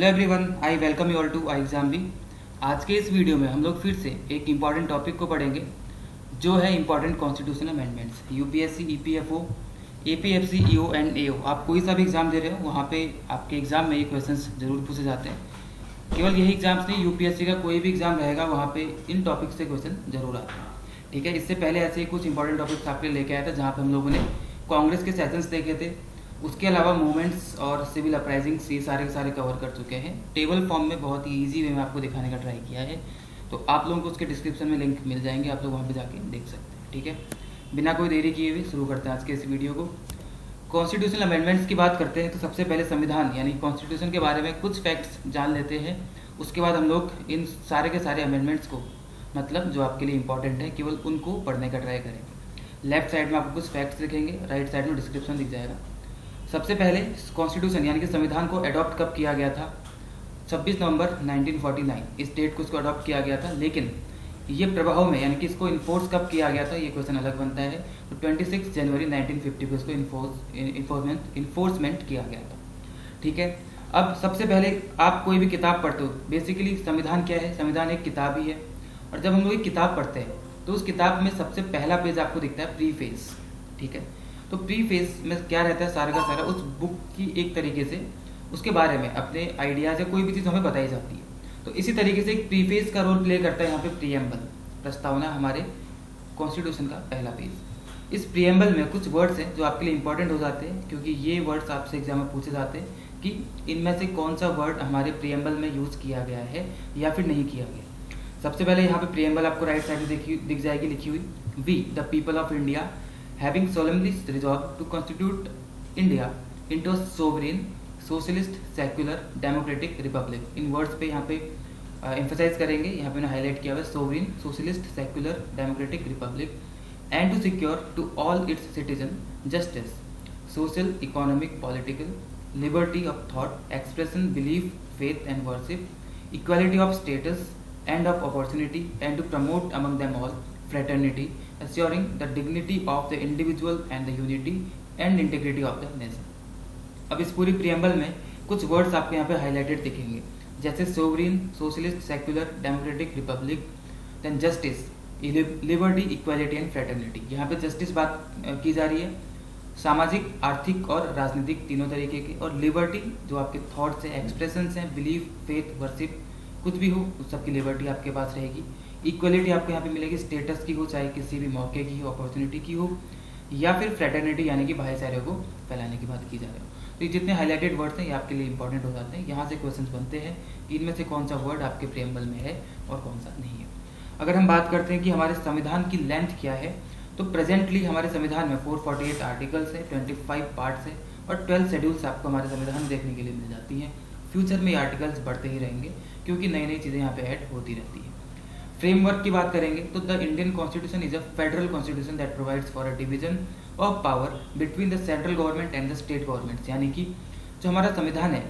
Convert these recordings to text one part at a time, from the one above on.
Hello everyone, I welcome you all to I exam भी। आज के इस वीडियो में हम लोग फिर से एक इम्पॉर्टेंट टॉपिक को पढ़ेंगे जो है important constitutional amendments. UPSC, EPFO, APFC, EO and AO, आप कोई सा भी एग्जाम दे रहे हो वहाँ पे आपके एग्जाम में ये क्वेश्चंस जरूर पूछे जाते हैं। केवल यही एग्जाम्स नहीं, यूपीएससी का कोई भी एग्जाम रहेगा वहाँ पे इन टॉपिक्स से क्वेश्चन जरूर आते हैं। ठीक है, इससे पहले ऐसे ही कुछ इंपॉर्टेंट टॉपिक्स आपके लेके आया था जहाँ पे हम लोगों ने कांग्रेस के सेशंस देखे थे, उसके अलावा मूवमेंट्स और सिविल अपराइजिंग्स ये सारे के सारे कवर कर चुके हैं। टेबल फॉर्म में बहुत ही ईजी वे में आपको दिखाने का ट्राई किया है, तो आप लोगों को उसके डिस्क्रिप्शन में लिंक मिल जाएंगे, आप लोग वहाँ पे जाके देख सकते हैं। ठीक है, बिना कोई देरी किए हुए शुरू करते हैं आज के इस वीडियो को। कॉन्स्टिट्यूशनल अमेंडमेंट्स की बात करते हैं तो सबसे पहले संविधान यानी कॉन्स्टिट्यूशन के बारे में कुछ फैक्ट्स जान लेते हैं। उसके बाद हम लोग इन सारे के सारे अमेंडमेंट्स को, मतलब जो आपके लिए इंपॉर्टेंट है, केवल उनको पढ़ने का ट्राई करेंगे। लेफ्ट साइड में आपको कुछ फैक्ट्स दिखेंगे, राइट साइड में डिस्क्रिप्शन दिख जाएगा। सबसे पहले कॉन्स्टिट्यूशन यानी कि संविधान को अडॉप्ट कब किया गया था? 26 नवंबर 1949 इस डेट को इसको अडॉप्ट किया गया था, लेकिन ये प्रभाव में यानी कि इसको इन्फोर्स कब किया गया था, ये क्वेश्चन अलग बनता है। तो 26 जनवरी 1950 को इसको इन्फोर्समेंट किया गया था। ठीक है, अब सबसे पहले आप कोई भी किताब पढ़ते हो, बेसिकली संविधान क्या है? संविधान एक किताब ही है, और जब हम लोग एक किताब पढ़ते हैं तो उस किताब में सबसे पहला पेज आपको दिखता है प्रीफेस। ठीक है, तो प्रीफेस में क्या रहता है? सारा का सारा उस बुक की एक तरीके से उसके बारे में अपने आइडियाज या कोई भी चीज़ हमें बताई जाती है। तो इसी तरीके से एक प्रीफेस का रोल प्ले करता है यहाँ पे प्रीएम्बल, प्रस्तावना, हमारे कॉन्स्टिट्यूशन का पहला पेज। इस प्रीएम्बल में कुछ वर्ड्स हैं जो आपके लिए इंपॉर्टेंट हो जाते हैं, क्योंकि ये वर्ड्स आपसे एग्जाम में पूछे जाते हैं कि इनमें से कौन सा वर्ड हमारे प्रीएम्बल में यूज़ किया गया है या फिर नहीं किया गया। सबसे पहले यहाँ पे प्रीएम्बल आपको राइट साइड में दिख जाएगी लिखी हुई, we the people of India having solemnly resolved to constitute India into a sovereign, socialist, secular, democratic republic। In words पे यहाँ पे एम्फोसाइज करेंगे, यहाँ पे हाईलाइट किया हुआ है sovereign, socialist, secular, democratic republic, and to secure to all its citizen justice, social, economic, political, liberty of thought, expression, belief, faith and worship, equality of status and of opportunity, and to promote among them all fraternity, assuring the dignity of the individual and the unity and integrity of the nation। अब इस पूरी preamble में कुछ words आपको यहाँ पे highlighted दिखेंगे, जैसे sovereign, socialist, secular, democratic, republic, then justice, liberty, equality and fraternity. यहाँ पे जस्टिस बात की जा रही है, सामाजिक, आर्थिक और राजनीतिक तीनों तरीके की, और लिबर्टी जो आपके थॉट्स हैं, एक्सप्रेशंस हैं, बिलीफ, फेथ, वर्शिप, कुछ भी हो उस सबकी लिबर्टी आपके पास रहेगी। इक्वलिटी आपको यहाँ पे मिलेगी, स्टेटस की हो, चाहे किसी भी मौके की हो, अपॉर्चुनिटी की हो, या फिर फ्रेटर्निटी यानी कि भाईचारे को फैलाने की बात की जा रही हो। तो ये जितने हाईलाइटेड वर्ड्स हैं ये आपके लिए इंपॉर्टेंट हो जाते हैं। यहाँ से क्वेश्चंस बनते हैं कि इनमें से कौन सा वर्ड आपके प्रीएम्बल में है और कौन सा नहीं है। अगर हम बात करते हैं कि हमारे संविधान की लेंथ क्या है, तो प्रेजेंटली हमारे संविधान में 448 आर्टिकल्स है, 25 पार्ट्स है और 12 शेड्यूल्स आपको हमारे संविधान में देखने के लिए मिल जाती हैं। फ्यूचर में ये आर्टिकल्स बढ़ते ही रहेंगे क्योंकि नई नई चीज़ें यहाँ पे ऐड होती रहती है। फ्रेमवर्क की बात करेंगे तो the Indian constitution is a federal constitution that provides for a division of power between the central government and the state governments. यानी कि जो हमारा संविधान है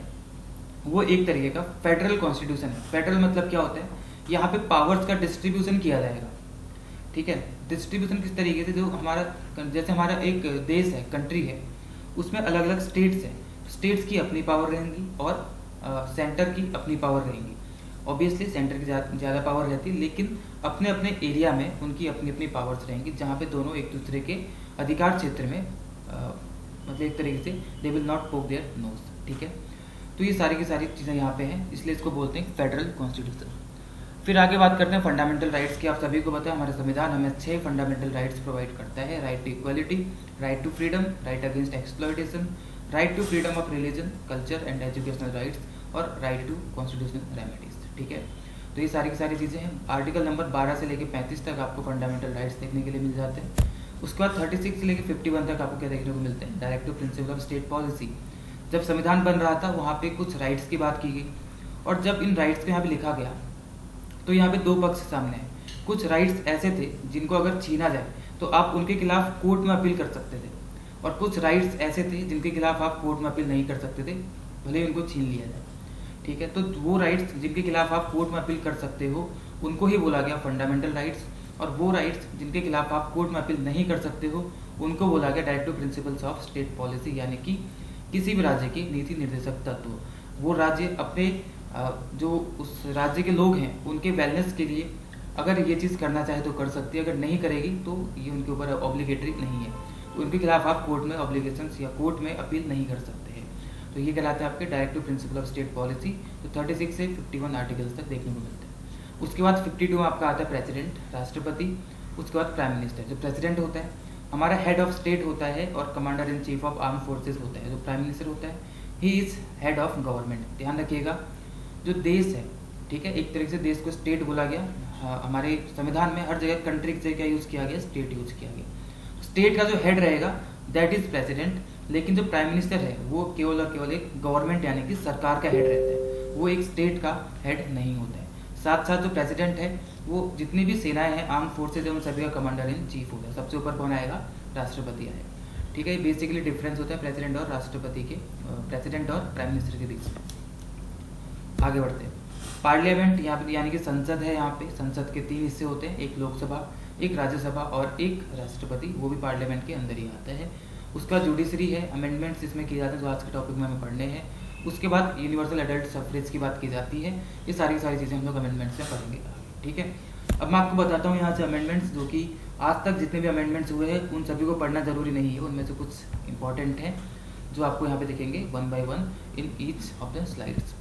वो एक तरीके का फेडरल कॉन्स्टिट्यूशन है। फेडरल मतलब क्या होता है? यहाँ पे पावर्स का डिस्ट्रीब्यूशन किया जाएगा। ठीक है, डिस्ट्रीब्यूशन किस तरीके से? जो हमारा, जैसे हमारा एक देश है, कंट्री है, उसमें अलग अलग स्टेट्स हैं, स्टेट्स की अपनी पावर रहेंगी और सेंटर की अपनी पावर रहेंगी। ऑब्वियसली सेंटर की ज़्यादा पावर रहती है, लेकिन अपने अपने एरिया में उनकी अपनी अपनी पावर्स रहेंगी, जहाँ पे दोनों एक दूसरे के अधिकार क्षेत्र में मतलब एक तरीके से दे विल नॉट पोक देयर नोज। ठीक है, तो ये सारी की सारी चीज़ें यहाँ पे हैं, इसलिए इसको बोलते हैं फेडरल कॉन्स्टिट्यूशन। फिर आगे बात करते हैं फंडामेंटल राइट्स की। आप सभी को पता है हमारे संविधान हमें 6 फंडामेंटल राइट्स प्रोवाइड करता है। Right to equality, right to freedom, right against exploitation, right to freedom of religion, culture and educational rights, और राइट टू कॉन्स्टिट्यूशनल रेमेडीज। ठीक है, तो ये सारी की सारी चीज़ें हैं। आर्टिकल नंबर 12 से लेकर 35 तक आपको फंडामेंटल राइट्स देखने के लिए मिल जाते हैं। उसके बाद 36 से लेकर 51 तक आपको क्या देखने को मिलते हैं? Directive principle of state policy. जब संविधान बन रहा था वहाँ पे कुछ राइट्स की बात की गई, और जब इन राइट्स को यहाँ पे लिखा गया तो यहाँ पे दो पक्ष सामने हैं। कुछ राइट्स ऐसे थे जिनको अगर छीना जाए तो आप उनके खिलाफ कोर्ट में अपील कर सकते थे, और कुछ राइट्स ऐसे थे जिनके खिलाफ आप कोर्ट में अपील नहीं कर सकते थे, भले ही उनको छीन लिया जाए। ठीक है, तो वो राइट्स जिनके खिलाफ आप कोर्ट में अपील कर सकते हो उनको ही बोला गया फंडामेंटल राइट्स, और वो राइट्स जिनके खिलाफ आप कोर्ट में अपील नहीं कर सकते हो उनको बोला गया directive principles of state policy, यानी कि किसी भी राज्य की नीति निर्देशक तत्व। वो राज्य अपने जो उस राज्य के लोग हैं उनके वेलनेस के लिए अगर ये चीज़ करना चाहे तो कर सकती है, अगर नहीं करेगी तो ये उनके ऊपर ऑब्लिगेटरी नहीं है, तो उनके खिलाफ आप कोर्ट में ऑब्लिगेशंस या कोर्ट में अपील नहीं कर सकते हैं। तो ये कहलाते हैं आपके directive principle of state policy. तो 36 से 51 आर्टिकल्स तक देखने को मिलते हैं। उसके बाद 52 में आपका आता है प्रेसिडेंट, राष्ट्रपति। उसके बाद प्राइम मिनिस्टर। जो प्रेसिडेंट होता है हमारा हेड ऑफ स्टेट होता है और commander in chief of arm forces होता है। जो प्राइम मिनिस्टर होता है he is head of government. ध्यान रखिएगा, जो देश है, ठीक है, एक तरीके से देश को स्टेट बोला गया। हमारे संविधान में हर जगह कंट्री से क्या यूज किया गया, स्टेट यूज किया गया। स्टेट का जो हेड रहेगा दैट इज प्रेसिडेंट, लेकिन जो प्राइम मिनिस्टर है वो केवल और केवल एक गवर्नमेंट यानी कि सरकार का हेड रहता है, वो एक स्टेट का हेड नहीं होता है। साथ साथ जो प्रेसिडेंट है वो जितनी भी सेनाएं हैं, आर्म फोर्सेज है, उन सभी का कमांडर इन चीफ होता है। सबसे ऊपर कौन आएगा, राष्ट्रपति आएगा। ठीक है, ये बेसिकली डिफरेंस होता है प्रेसिडेंट और राष्ट्रपति के, प्रेसिडेंट और प्राइम मिनिस्टर के बीच में। आगे बढ़ते हैं। पार्लियामेंट यहाँ पे यानी कि संसद है। यहाँ पे संसद के 3 हिस्से होते हैं, एक लोकसभा, एक राज्यसभा और एक राष्ट्रपति, वो भी पार्लियामेंट के अंदर ही आता है। उसका जुडिशरी है, अमेंडमेंट्स इसमें किए जाते हैं जो आज के टॉपिक में हमें पढ़ने हैं। उसके बाद यूनिवर्सल एडल्ट सफरेज की बात की जाती है। ये सारी चीज़ें हम लोग अमेंडमेंट्स में पढ़ेंगे। ठीक है, अब मैं आपको बताता हूँ यहाँ से अमेंडमेंट्स, जो कि आज तक जितने भी अमेंडमेंट्स हुए हैं उन सभी को पढ़ना जरूरी नहीं है, उनमें से कुछ इंपॉर्टेंट हैं जो आपको यहाँ पे दिखेंगे 1 by 1 in each of the slides.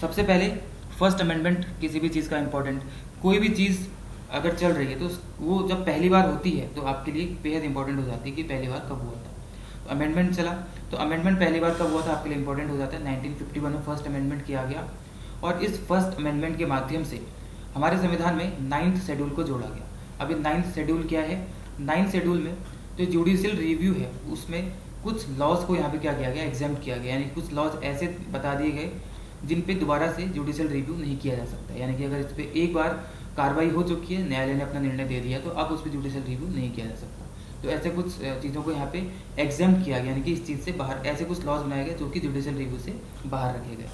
सबसे पहले फर्स्ट अमेंडमेंट किसी भी चीज़ का इंपॉर्टेंट, कोई भी चीज़ अगर चल रही है तो वो जब पहली बार होती है तो आपके लिए बेहद इंपॉर्टेंट हो जाती है कि पहली बार कब हुआ था। तो अमेंडमेंट चला, तो अमेंडमेंट पहली बार कब हुआ था आपके लिए इंपॉर्टेंट हो जाता है। 1951 में फर्स्ट अमेंडमेंट किया गया और इस फर्स्ट अमेंडमेंट के माध्यम से हमारे संविधान में 9th शेड्यूल को जोड़ा गया। अब ये 9th शेड्यूल क्या है, 9th शेड्यूल में जो जुडिशियल रिव्यू है उसमें कुछ लॉज को यहाँ पे क्या किया गया, एग्जाम्प्ट किया गया, यानी कुछ लॉज ऐसे बता दिए गए जिन पे दोबारा से जुडिशियल रिव्यू नहीं किया जा सकता। यानी कि अगर इस पर एक बार कार्रवाई हो चुकी है, न्यायालय ने अपना निर्णय दे दिया, तो अब उस पर जुडिशियल रिव्यू नहीं किया जा सकता। तो ऐसे कुछ चीज़ों को यहाँ पे एग्जाम्प्ट किया गया, यानी कि इस चीज़ से बाहर ऐसे कुछ लॉज बनाए गए जो कि जुडिशियल रिव्यू से बाहर रखे गए।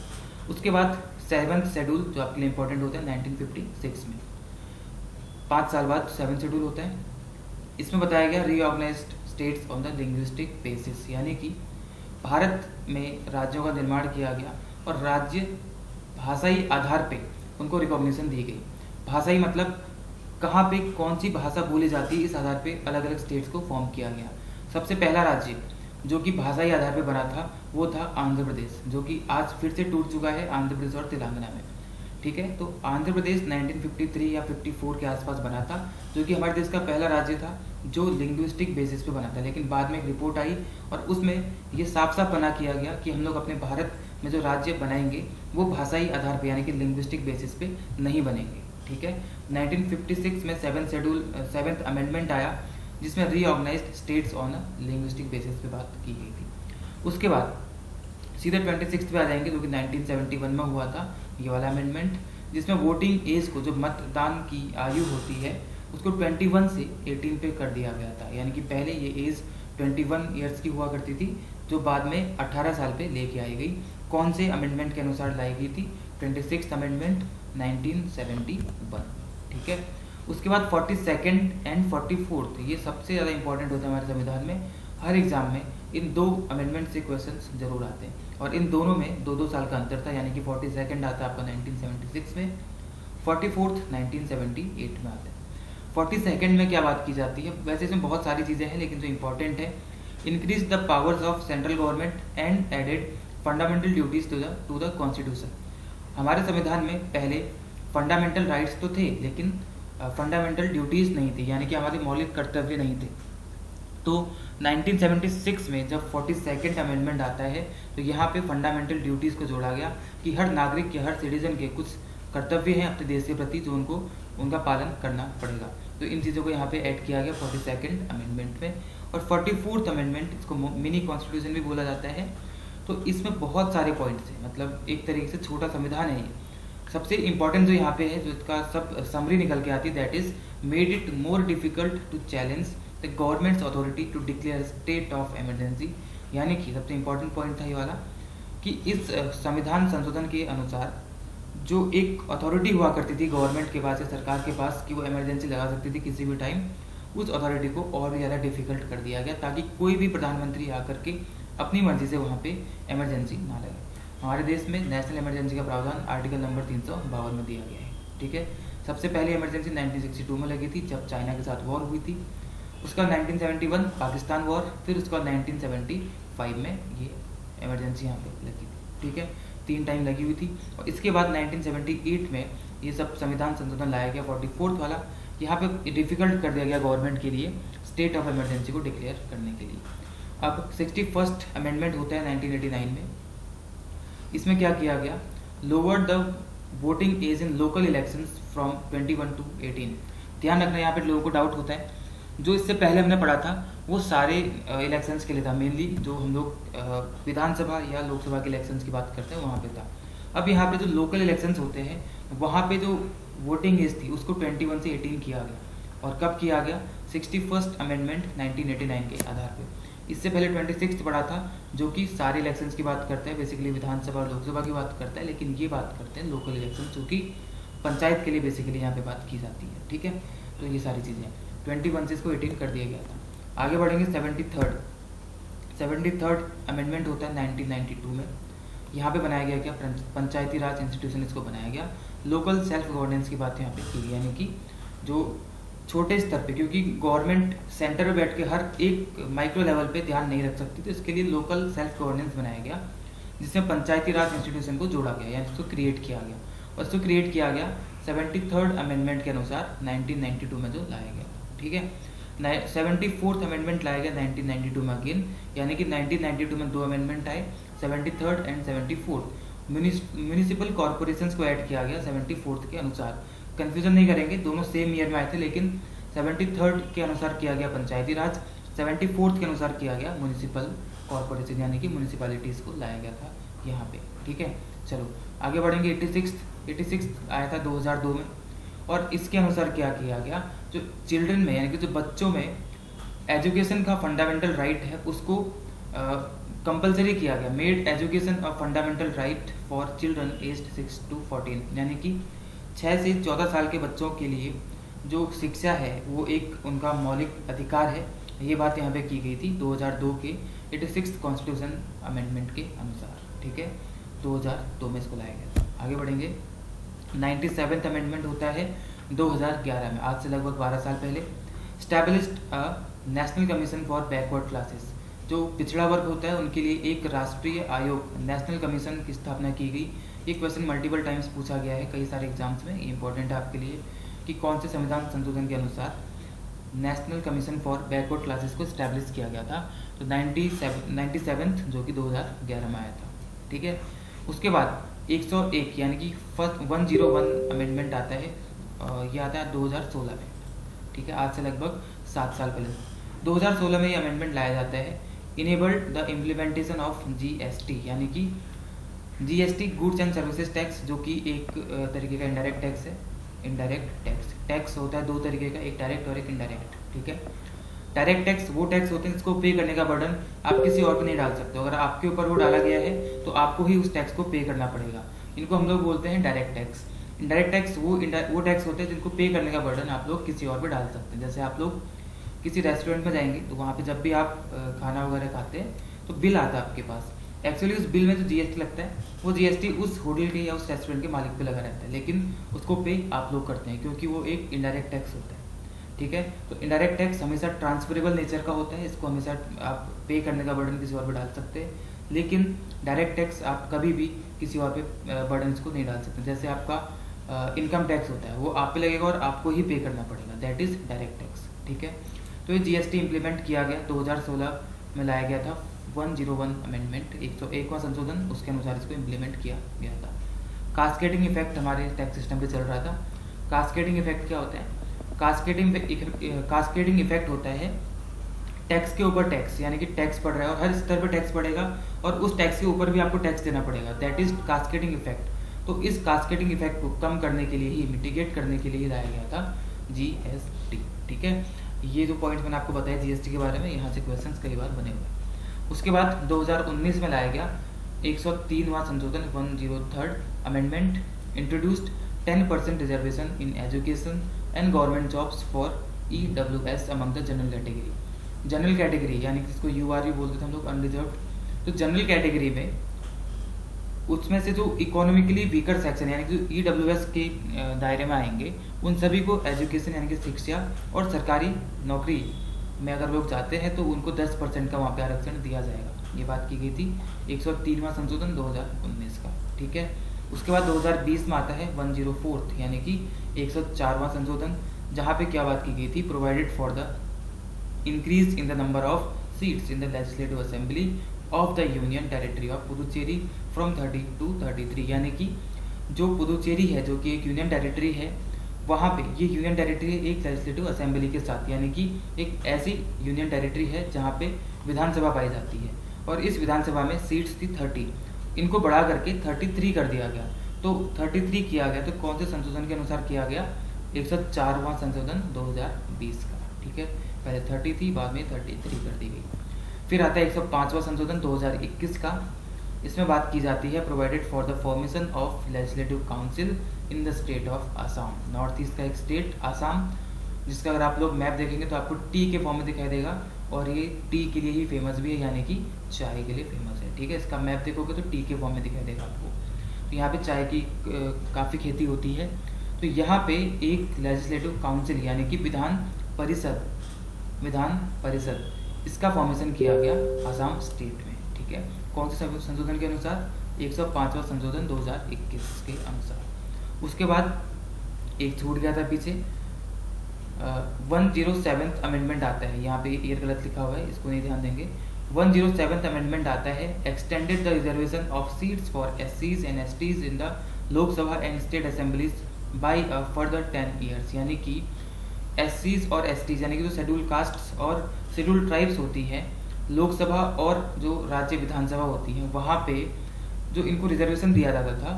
उसके बाद 7th शेड्यूल जो आपके लिए इंपॉर्टेंट होता है 1956 में, 5 साल बाद 7th शेड्यूल होता है। इसमें बताया गया reorganised states on the linguistic basis, यानी कि भारत में राज्यों का निर्माण किया गया और राज्य भाषाई आधार पे उनको रिकॉग्निशन दी गई। भाषाई मतलब कहाँ पे कौन सी भाषा बोली जाती है, इस आधार पे अलग अलग स्टेट्स को फॉर्म किया गया। सबसे पहला राज्य जो कि भाषाई आधार पे बना था वो था आंध्र प्रदेश, जो कि आज फिर से टूट चुका है आंध्र प्रदेश और तेलंगाना में। ठीक है, तो आंध्र प्रदेश 1953 या 54 के आसपास बना था, जो कि हमारे देश का पहला राज्य था जो लिंग्विस्टिक बेसिस पे बना था। लेकिन बाद में एक रिपोर्ट आई और उसमें ये साफ साफ बना किया गया कि हम लोग अपने भारत में जो राज्य बनाएंगे वो भाषाई आधार पे यानी कि लिंग्विस्टिक बेसिस पे नहीं बनेंगे। ठीक है, 1956 में 7th अमेंडमेंट आया जिसमें रीऑर्गेनाइज्ड स्टेट्स ऑन लिंग्विस्टिक बेसिस पे बात की गई थी। उसके बाद सीधे 26 पे आ जाएंगे जो कि 1971 में हुआ था ये वाला अमेंडमेंट, जिसमें वोटिंग एज को, जो मतदान की आयु होती है, उसको 21 से 18 पे कर दिया गया था। यानी कि पहले ये एज 21 ईयर्स की हुआ करती थी जो बाद में 18 साल पे लेके आई गई। कौन से अमेंडमेंट के अनुसार लाई गई थी, 26th अमेंडमेंट 1971। ठीक है, उसके बाद 42nd एंड 44th, ये सबसे ज़्यादा इंपॉर्टेंट होता है हमारे संविधान में। हर एग्जाम में इन 2 अमेंडमेंट से क्वेश्चंस जरूर आते हैं और इन दोनों में 2-2 साल का अंतर था। यानी कि 42nd आता है आपका 1976 में, 44th 1978 में आता है। 42nd में क्या बात की जाती है, वैसे इसमें बहुत सारी चीज़ें हैं लेकिन जो इंपॉर्टेंट है, increase the powers of central government and added fundamental duties to the constitution. हमारे संविधान में पहले फंडामेंटल राइट्स तो थे लेकिन फंडामेंटल ड्यूटीज़ नहीं थी, यानी कि हमारे मौलिक कर्तव्य नहीं थे। तो 1976 में जब 42nd अमेंडमेंट आता है तो यहाँ पे फंडामेंटल ड्यूटीज़ को जोड़ा गया कि हर नागरिक के, हर सिटीजन के कुछ कर्तव्य हैं अपने देश के प्रति जो उनको उनका पालन करना पड़ेगा। तो इन चीज़ों को यहाँ पे ऐड किया गया 42nd अमेंडमेंट में। और 44th अमेंडमेंट, इसको मिनी कॉन्स्टिट्यूशन भी बोला जाता है। तो इसमें बहुत सारे पॉइंट्स हैं, मतलब एक तरीके से छोटा संविधान है ये। सबसे इंपॉर्टेंट जो यहाँ पे है, जो इसका सब समरी निकल के आती है, that is made it more difficult to challenge the government's authority to declare state of emergency. यानी कि सबसे इंपॉर्टेंट पॉइंट था ये वाला कि इस संविधान संशोधन के अनुसार जो एक अथॉरिटी हुआ करती थी गवर्नमेंट के पास या सरकार के पास कि वो इमरजेंसी लगा सकती थी किसी भी टाइम, उस अथॉरिटी को और भी ज़्यादा डिफिकल्ट कर दिया गया ताकि कोई भी प्रधानमंत्री आकर के अपनी मर्जी से वहाँ पे इमरजेंसी ना लगे। हमारे देश में नेशनल इमरजेंसी का प्रावधान आर्टिकल नंबर 352 में दिया गया है। ठीक है, सबसे पहले इमरजेंसी 1962 में लगी थी जब चाइना के साथ वॉर हुई थी। उसका 1971 पाकिस्तान वॉर, फिर उसका 1975 में ये इमरजेंसी यहाँ पे लगी थी। ठीक है, 3 टाइम लगी हुई थी। और इसके बाद 1978 में ये सब संविधान संशोधन लाया गया 44th वाला। यहाँ पे डिफ़िकल्ट कर दिया गया गवर्नमेंट के लिए स्टेट ऑफ इमरजेंसी को डिक्लेयर करने के लिए। अब 61st अमेंडमेंट होता है 1989 में। इसमें क्या किया गया, lower the voting age in local elections from 21 to 18। ध्यान रखना, यहाँ पे लोगों को डाउट होता है, जो इससे पहले हमने पढ़ा था वो सारे इलेक्शंस के लिए था, मेनली जो हम लोग विधानसभा या लोकसभा के इलेक्शंस की बात करते हैं वहाँ पे था। अब यहाँ पे जो लोकल इलेक्शंस होते हैं वहाँ पे जो वोटिंग एज थी उसको 21 से 18 किया गया। और कब किया गया, 61st अमेंडमेंट 1989 के आधार पे। इससे पहले 26th पढ़ा था जो कि सारे इलेक्शंस की बात करता है, बेसिकली विधानसभा और लोकसभा की बात करता है, लेकिन ये बात करते हैं लोकल इलेक्शन जो कि पंचायत के लिए बेसिकली यहाँ पे बात की जाती है। ठीक है, तो ये सारी चीज़ें 21 से इसको 18 कर दिया गया था। आगे बढ़ेंगे 73rd अमेंडमेंट होता है 1992 में। यहाँ पे बनाया गया क्या, पंचायती राज इंस्टीट्यूशन इसको बनाया गया। लोकल सेल्फ गवर्नेंस की बात यहाँ पे की गई, यानी कि जो छोटे स्तर पे, क्योंकि गवर्नमेंट सेंटर में बैठ के हर एक माइक्रो लेवल पे ध्यान नहीं रख सकती, तो इसके लिए लोकल सेल्फ गवर्नेंस बनाया गया जिसमें पंचायती राज इंस्टीट्यूशन को जोड़ा गया, यानी इसको क्रिएट किया गया। और इसको क्रिएट किया गया 73rd अमेंडमेंट के अनुसार 1992 में जो लाया गया। ठीक है, 74th अमेंडमेंट लाया गया 1992 में अगेन, यानी कि 1992 में 2 अमेंडमेंट आए, 73rd and 74th। Municipal corporations को ऐड किया गया 74th के अनुसार। कंफ्यूजन नहीं करेंगे, दोनों सेम ईयर में आए थे, लेकिन 73rd के अनुसार किया गया पंचायती राज, 74th के अनुसार किया गया म्यूनिसिपल कॉर्पोरेशन, यानी कि म्यूनिसिपैलिटीज़ को लाया गया था यहाँ पे। ठीक है, चलो आगे बढ़ेंगे। 86 आया था 2002 में। और इसके अनुसार क्या किया गया, जो चिल्ड्रन में यानी कि जो बच्चों में एजुकेशन का फंडामेंटल राइट है उसको कंपलसरी किया गया। Made education a fundamental right for children aged 6 to 14, यानी कि 6 से 14 साल के बच्चों के लिए जो शिक्षा है वो एक उनका मौलिक अधिकार है। ये बात यहाँ पे की गई थी 2002 के 86 कॉन्स्टिट्यूशन अमेंडमेंट के अनुसार। ठीक है, 2002 में इसको लाया गया था। आगे बढ़ेंगे। 97th अमेंडमेंट होता है 2011 में, आज से लगभग 12 साल पहले। Established a national commission for backward classes, जो पिछड़ा वर्ग होता है उनके लिए एक राष्ट्रीय आयोग नेशनल कमीशन की स्थापना की गई। ये क्वेश्चन मल्टीपल टाइम्स पूछा गया है कई सारे एग्जाम्स में, ये इंपॉर्टेंट है आपके लिए कि कौन से संविधान संशोधन के अनुसार national commission for backward classes को स्टैब्लिश किया गया था। तो 97th जो कि 2011 में आया था। ठीक है, उसके बाद 101 यानी कि फर्स्ट 101 अमेंडमेंट आता है, ये आता है 2016 में। ठीक है, आज से लगभग 7 साल पहले 2016 में ये अमेंडमेंट लाया जाता है। Enabled the implementation of GST, यानी कि GST goods and services tax, जो कि एक तरीके का इनडायरेक्ट टैक्स है। इनडायरेक्ट टैक्स होता है 2 तरीके का, एक डायरेक्ट और एक इनडायरेक्ट। ठीक है, डायरेक्ट टैक्स वो टैक्स होते हैं जिसको पे करने का बर्डन आप किसी और पे नहीं डाल सकते। अगर आपके ऊपर वो डाला गया है तो आपको ही उस टैक्स को पे करना पड़ेगा। इनको हम लोग बोलते हैं डायरेक्ट टैक्स। इनडायरेक्ट टैक्स वो टैक्स होते हैं जिनको पे करने का बर्डन आप लोग किसी और पे डाल सकते हैं। जैसे आप लोग किसी रेस्टोरेंट में जाएंगे तो वहाँ पे जब भी आप खाना वगैरह खाते हैं तो बिल आता है आपके पास। एक्चुअली उस बिल में जो GST लगता है वो GST उस होटल के या उस रेस्टोरेंट के मालिक पे लगा रहता है, लेकिन उसको पे आप लोग करते हैं क्योंकि वो एक इनडायरेक्ट टैक्स होता है। ठीक है, तो इनडायरेक्ट टैक्स हमेशा ट्रांसफरेबल नेचर का होता है, इसको हमेशा आप पे करने का बर्डन किसी और पे डाल सकते हैं, लेकिन डायरेक्ट टैक्स आप कभी भी किसी और पे बर्डन इसको नहीं डाल सकते। जैसे आपका इनकम टैक्स होता है वो आप पे लगेगा और आपको ही पे करना पड़ेगा, दैट इज डायरेक्ट टैक्स। ठीक है, तो ये GST इम्प्लीमेंट किया गया 2016 में लाया गया था 101 अमेंडमेंट, 101वां संशोधन, उसके अनुसार इसको इम्प्लीमेंट किया गया था। कास्केडिंग इफेक्ट हमारे टैक्स सिस्टम पे चल रहा था। कास्केडिंग इफेक्ट क्या होता है? कास्केडिंग इफेक्ट होता है टैक्स के ऊपर टैक्स, यानी कि टैक्स पड़ रहा है और हर स्तर पर टैक्स पड़ेगा और उस टैक्स के ऊपर भी आपको टैक्स देना पड़ेगा, दैट इज कास्केडिंग इफेक्ट। तो इस कास्केडिंग इफेक्ट को कम करने के लिए ही, मिटिगेट करने के लिए ही लाया गया था GST। ठीक है, ये जो पॉइंट मैंने आपको बताया GST के बारे में, यहाँ से क्वेश्चंस कई बार बने हुए। उसके बाद 2019 में लाया गया 103वां संशोधन 103rd amendment, introduced 10% reservation in education and government jobs for EWS among the general category. General category यानी कि इसको UR भी बोलते थे हम लोग, अनरिजर्व्ड। तो जनरल कैटेगरी में उसमें से जो इकोनॉमिकली वीकर सेक्शन यानी कि EWS के दायरे में आएंगे, उन सभी को एजुकेशन यानी कि शिक्षा और सरकारी नौकरी में अगर लोग जाते हैं तो उनको 10% का वहाँ पे आरक्षण दिया जाएगा। ये बात की गई थी 103वां संशोधन 2019 का, ठीक है। उसके बाद 2020 में आता है 104 यानी कि 104वां संशोधन, जहाँ पे क्या बात की गई थी, provided for the increase in the number of seats in the legislative assembly of the union territory of Puducherry from 30 to 33, यानी कि जो पुदुचेरी है जो कि एक यूनियन टेरिटरी है, वहाँ पे ये यूनियन टेरिटरी एक लेजिस्लेटिव असेंबली के साथ, यानी कि एक ऐसी यूनियन टेरिटरी है जहाँ पे विधानसभा पाई जाती है, और इस विधानसभा में सीट्स थी 30, इनको बढ़ा करके 33 कर दिया गया। तो 33 किया गया, तो कौन से संशोधन के अनुसार किया गया, 104वां संशोधन 2020 का, ठीक है। पहले 30 थी, बाद में 33 कर दी गई। फिर आता है 105वां संशोधन 2021 का। इसमें बात की जाती है provided for the formation of legislative council in the state of Assam. North east का एक स्टेट आसाम, जिसका अगर आप लोग मैप देखेंगे तो आपको टी के फॉर्म में दिखाई देगा, और ये टी के लिए ही फेमस भी है, यानी कि चाय के लिए फेमस है, ठीक है। इसका मैप देखोगे तो टी के फॉर्म में दिखाई देगा आपको। तो यहाँ पे चाय की काफ़ी खेती होती है। तो यहाँ पे एक लेजिस्लेटिव काउंसिल यानी कि विधान परिषद इसका फॉर्मेशन किया गया आसाम स्टेट में, ठीक है। कौन से संशोधन के अनुसार, 105वां संशोधन 2021 के अनुसार। उसके बाद एक छूट गया था पीछे, 107th अमेंडमेंट आता है, यहाँ पे ईयर गलत लिखा हुआ है, इसको नहीं ध्यान देंगे। 107th अमेंडमेंट आता है, extended the reservation of seats for SCs and STs in the Lok Sabha and state assemblies by further 10 years, यानी कि SCs और STs यानी कि जो शेड्यूल कास्ट्स और शेड्यूल ट्राइब्स होती हैं, लोकसभा और जो राज्य विधानसभा होती है, वहाँ पे जो इनको रिजर्वेशन दिया जाता था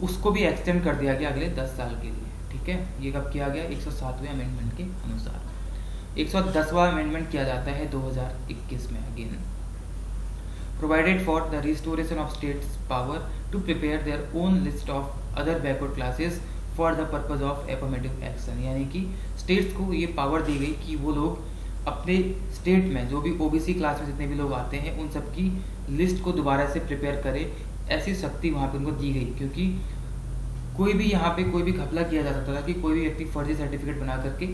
उसको भी एक्सटेंड कर दिया गया अगले 10 साल के लिए, ठीक है। ये कब किया गया, 107वें अमेंडमेंट के अनुसार। 110वां अमेंडमेंट किया जाता है 2021 में, again provided for the restoration of states power to prepare their own list of other backward classes for the purpose of affirmative action, यानी कि स्टेट्स को ये पावर दी गई कि वो लोग अपने स्टेट में जो भी OBC क्लास में जितने भी लोग आते हैं उन सबकी लिस्ट को दोबारा से प्रिपेयर करे, ऐसी शक्ति वहाँ पे उनको दी गई। क्योंकि कोई भी यहाँ पे कोई भी घपला किया जा सकता था कि कोई भी व्यक्ति फर्जी सर्टिफिकेट बना करके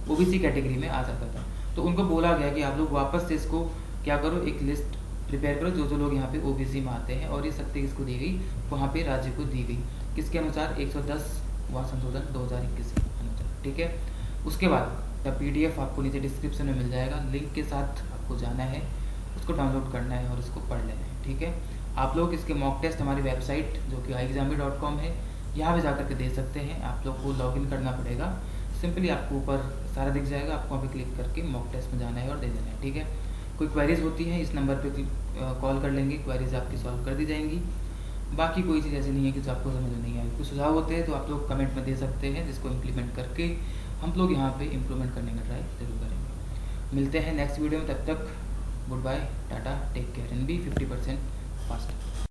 OBC कैटेगरी में आ जाता था, तो उनको बोला गया कि आप लोग वापस से इसको क्या करो, एक लिस्ट प्रिपेयर करो जो लोग यहाँ पे OBC में आते हैं, और ये शक्ति किसको दी गई, वहाँ पे राज्य को दी गई, किसके अनुसार, 110वां संशोधन 2021 के अनुसार, ठीक है। उसके बाद द PDF आपको नीचे डिस्क्रिप्शन में मिल जाएगा, लिंक के साथ आपको जाना है, उसको डाउनलोड करना है और उसको पढ़ लेना है, ठीक है। आप लोग इसके मॉक टेस्ट हमारी वेबसाइट जो कि iexambi.com है, यहाँ पे जाकर के दे सकते हैं। आप लोग को लॉगिन करना पड़ेगा, सिंपली आपको ऊपर सारा दिख जाएगा, आपको वहाँ पे क्लिक करके मॉक टेस्ट में जाना है और दे देना है, ठीक है। कोई क्वेरीज होती हैं इस नंबर पे कॉल कर लेंगे, क्वेरीज आपकी सॉल्व कर दी जाएंगी। बाकी कोई चीज़ ऐसी नहीं है कि जो आपको समझ में नहीं आए। कुछ सुझाव होते हैं तो आप लोग कमेंट में दे सकते हैं, जिसको इम्प्लीमेंट करके हम लोग यहाँ पे इम्प्रूवमेंट करने का ट्राई जरूर करेंगे। मिलते हैं नेक्स्ट वीडियो में, तब तक good bye, tata, take care and be 50% fast.